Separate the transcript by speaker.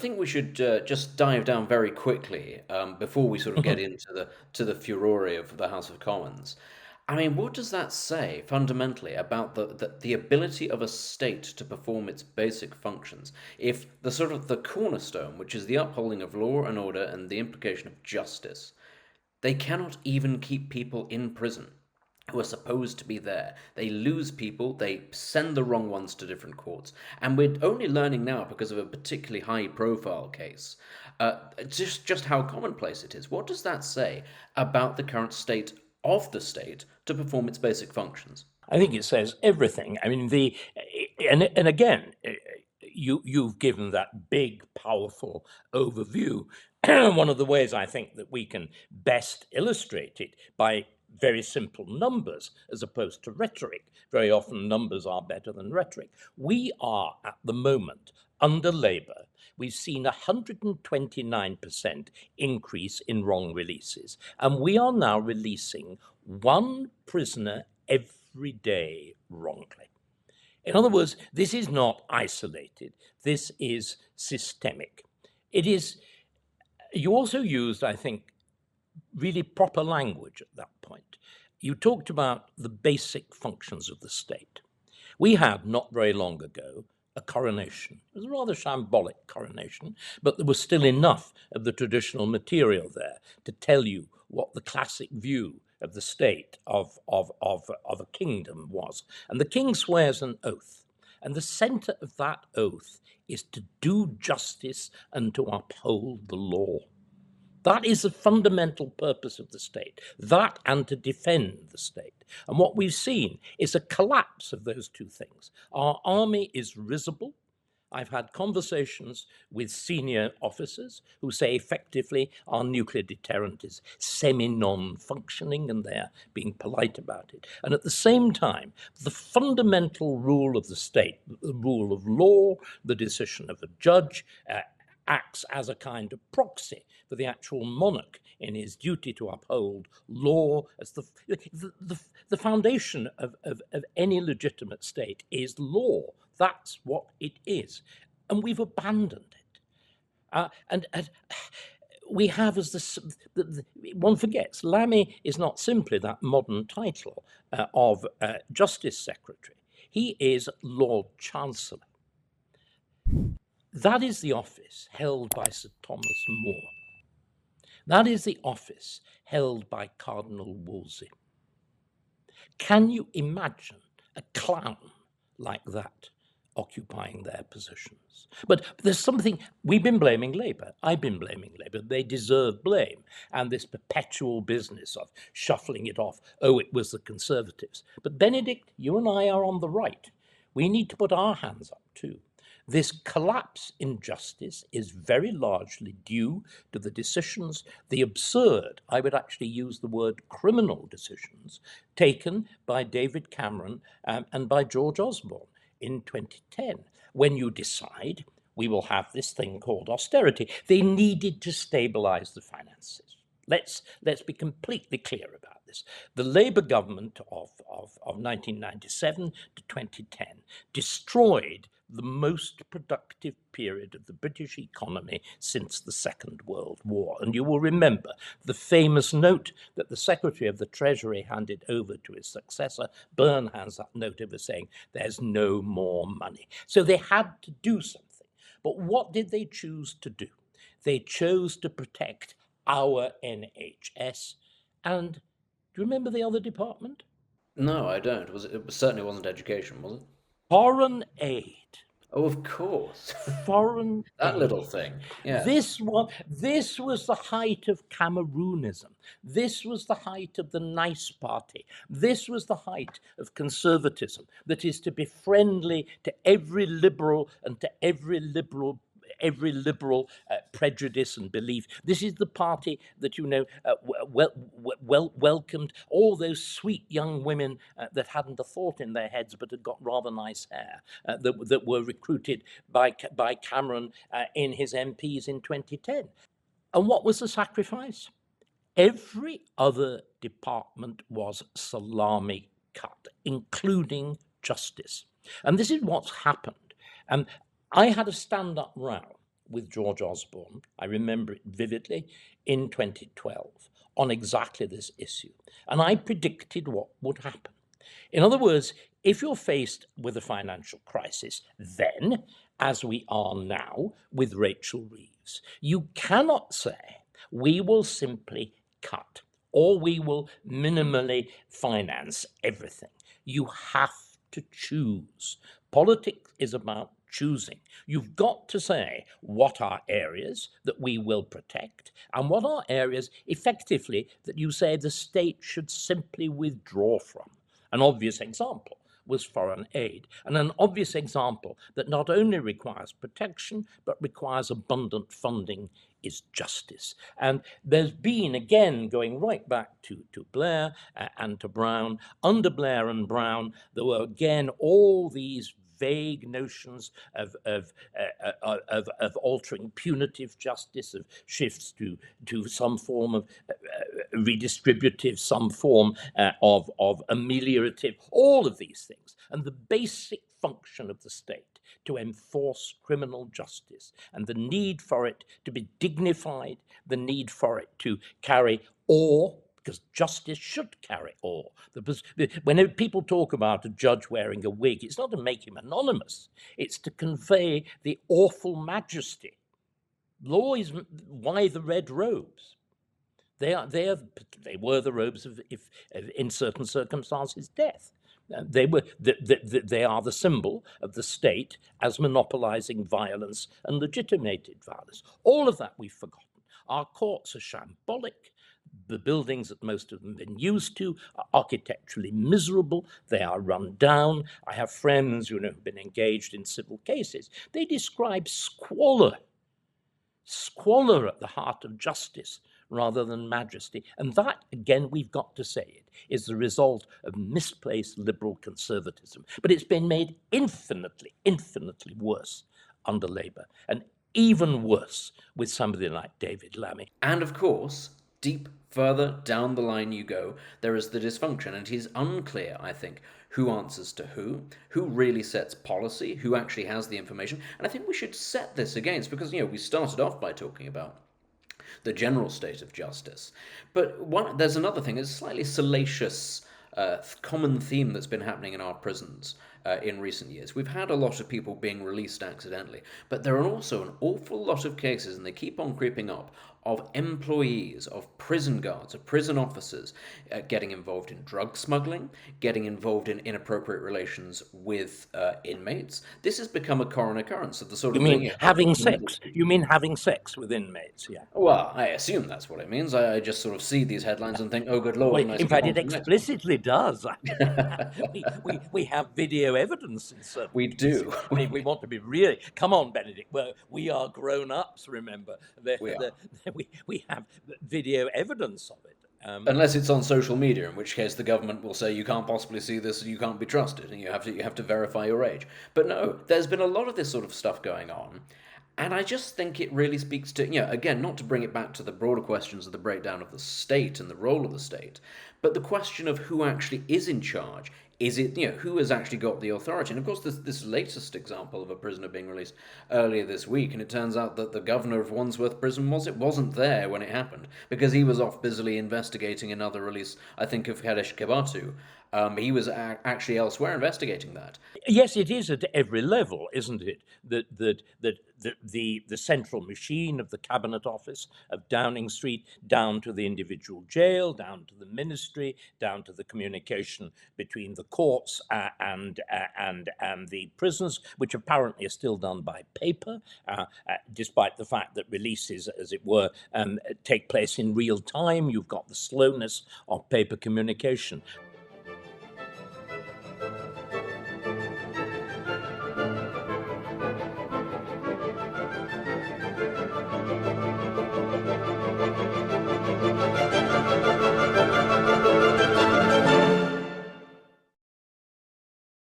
Speaker 1: think we should just dive down very quickly before we sort of get into the furore of the House of Commons. I mean, what does that say fundamentally about the ability of a state to perform its basic functions if the sort of the cornerstone, which is the upholding of law and order and the implication of justice, they cannot even keep people in prison who are supposed to be there. They lose people, they send the wrong ones to different courts. And we're only learning now because of a particularly high profile case, just how commonplace it is. What does that say about the current state of the state to perform its basic functions?
Speaker 2: I think it says everything. I mean, and again, you've given that big, powerful overview. One of the ways I think that we can best illustrate it by very simple numbers as opposed to rhetoric. Very often, numbers are better than rhetoric. We are at the moment under Labour. We've seen a 129% increase in wrong releases, and we are now releasing one prisoner every day wrongly. In other words, this is not isolated. This is systemic. It is. You also used, I think, really proper language at that point. You talked about the basic functions of the state. We had, not very long ago, a coronation. It was a rather shambolic coronation, but there was still enough of the traditional material there to tell you what the classic view of the state of a kingdom was. And the king swears an oath. And the center of that oath is to do justice and to uphold the law. That is the fundamental purpose of the state, that and to defend the state. And what we've seen is a collapse of those two things. Our army is risible. I've had conversations with senior officers who say effectively our nuclear deterrent is semi-non-functioning, and they're being polite about it. And at the same time, the fundamental rule of the state, the rule of law, the decision of a judge, acts as a kind of proxy for the actual monarch in his duty to uphold law as the foundation of any legitimate state is law. That's what it is. And we've abandoned it. And we have, as one forgets, Lammy is not simply that modern title of Justice Secretary. He is Lord Chancellor. That is the office held by Sir Thomas More. That is the office held by Cardinal Wolsey. Can you imagine a clown like that occupying their positions? But there's something, we've been blaming Labour. I've been blaming Labour. They deserve blame. And this perpetual business of shuffling it off, oh, it was the Conservatives. But Benedict, you and I are on the right. We need to put our hands up too. This collapse in justice is very largely due to the decisions, the absurd, I would actually use the word criminal decisions, taken by David Cameron and by George Osborne in 2010, when you decide we will have this thing called austerity. They needed to stabilize the finances. Let's be completely clear about this. The Labour government of 1997 to 2010 destroyed the most productive period of the British economy since the Second World War. And you will remember the famous note that the Secretary of the Treasury handed over to his successor. Byrne hands that note over saying, there's no more money. So they had to do something. But what did they choose to do? They chose to protect our NHS. And do you remember the other department?
Speaker 1: No, I don't. It certainly wasn't education, was it?
Speaker 2: Foreign aid.
Speaker 1: Oh, of course.
Speaker 2: Foreign
Speaker 1: That
Speaker 2: aid.
Speaker 1: little thing. Yes.
Speaker 2: This was the height of Cameronism. This was the height of the Nice Party. This was the height of conservatism, that is to be friendly to every liberal and to every liberal prejudice and belief. This is the party that, welcomed all those sweet young women that hadn't a thought in their heads but had got rather nice hair, that were recruited by Cameron in his MPs in 2010. And what was the sacrifice? Every other department was salami cut, including justice. And this is what's happened. I had a stand-up row with George Osborne, I remember it vividly, in 2012 on exactly this issue. And I predicted what would happen. In other words, if you're faced with a financial crisis, then, as we are now with Rachel Reeves, you cannot say, we will simply cut or we will minimally finance everything. You have to choose. Politics is about choosing. You've got to say what are areas that we will protect and what are areas effectively that you say the state should simply withdraw from. An obvious example was foreign aid, and an obvious example that not only requires protection but requires abundant funding is justice. And there's been, again, going right back to Blair and to Brown, under Blair and Brown, there were again all these vague notions of altering punitive justice, of shifts to some form of redistributive, some form of ameliorative, all of these things. And the basic function of the state to enforce criminal justice and the need for it to be dignified, the need for it to carry awe, because justice should carry awe. When people talk about a judge wearing a wig, it's not to make him anonymous, it's to convey the awful majesty. Law is why the red robes. They were the robes of, if in certain circumstances, death. They are the symbol of the state as monopolizing violence and legitimated violence. All of that we've forgotten. Our courts are shambolic. The buildings that most of them have been used to are architecturally miserable. They are run down. I have friends who have been engaged in civil cases. They describe squalor at the heart of justice rather than majesty. And that, again, we've got to say it, is the result of misplaced liberal conservatism. But it's been made infinitely, infinitely worse under Labour, and even worse with somebody like David Lammy.
Speaker 1: And of course, deep further down the line you go, there is the dysfunction, and it is unclear, I think, who answers to who really sets policy, who actually has the information. And I think we should set this against, because, we started off by talking about the general state of justice. But there's another thing, there's a slightly salacious common theme that's been happening in our prisons in recent years. We've had a lot of people being released accidentally, but there are also an awful lot of cases, and they keep on creeping up, of employees, of prison guards, of prison officers getting involved in drug smuggling, getting involved in inappropriate relations with inmates. This has become a current occurrence of the sort
Speaker 2: You
Speaker 1: of thing.
Speaker 2: mean having sex? You mean having sex with inmates? Yeah.
Speaker 1: Well, I assume that's what it means. I just sort of see these headlines and think, oh, good lord,
Speaker 2: Well,
Speaker 1: and I
Speaker 2: in
Speaker 1: skip
Speaker 2: fact,
Speaker 1: on
Speaker 2: it
Speaker 1: to the next one.
Speaker 2: explicitly does. we have video evidence in certain
Speaker 1: We
Speaker 2: cases.
Speaker 1: do.
Speaker 2: I mean, we want to be really. Come on, Benedict. Well, we are grown ups. Remember,
Speaker 1: We are.
Speaker 2: we have video evidence of it.
Speaker 1: Unless it's on social media, in which case the government will say you can't possibly see this, you can't be trusted, and you have to verify your age. But no, there's been a lot of this sort of stuff going on, and I just think it really speaks to, again, not to bring it back to the broader questions of the breakdown of the state and the role of the state, but the question of who actually is in charge. Is it, who has actually got the authority? And of course, this latest example of a prisoner being released earlier this week, and it turns out that the governor of Wandsworth Prison wasn't there when it happened, because he was off busily investigating another release, I think, of Kadesh Kebatu. He was actually elsewhere investigating that.
Speaker 2: Yes, it is at every level, isn't it? That the central machine of the Cabinet Office of Downing Street, down to the individual jail, down to the ministry, down to the communication between the courts and the prisons, which apparently are still done by paper, despite the fact that releases, as it were, take place in real time. You've got the slowness of paper communication.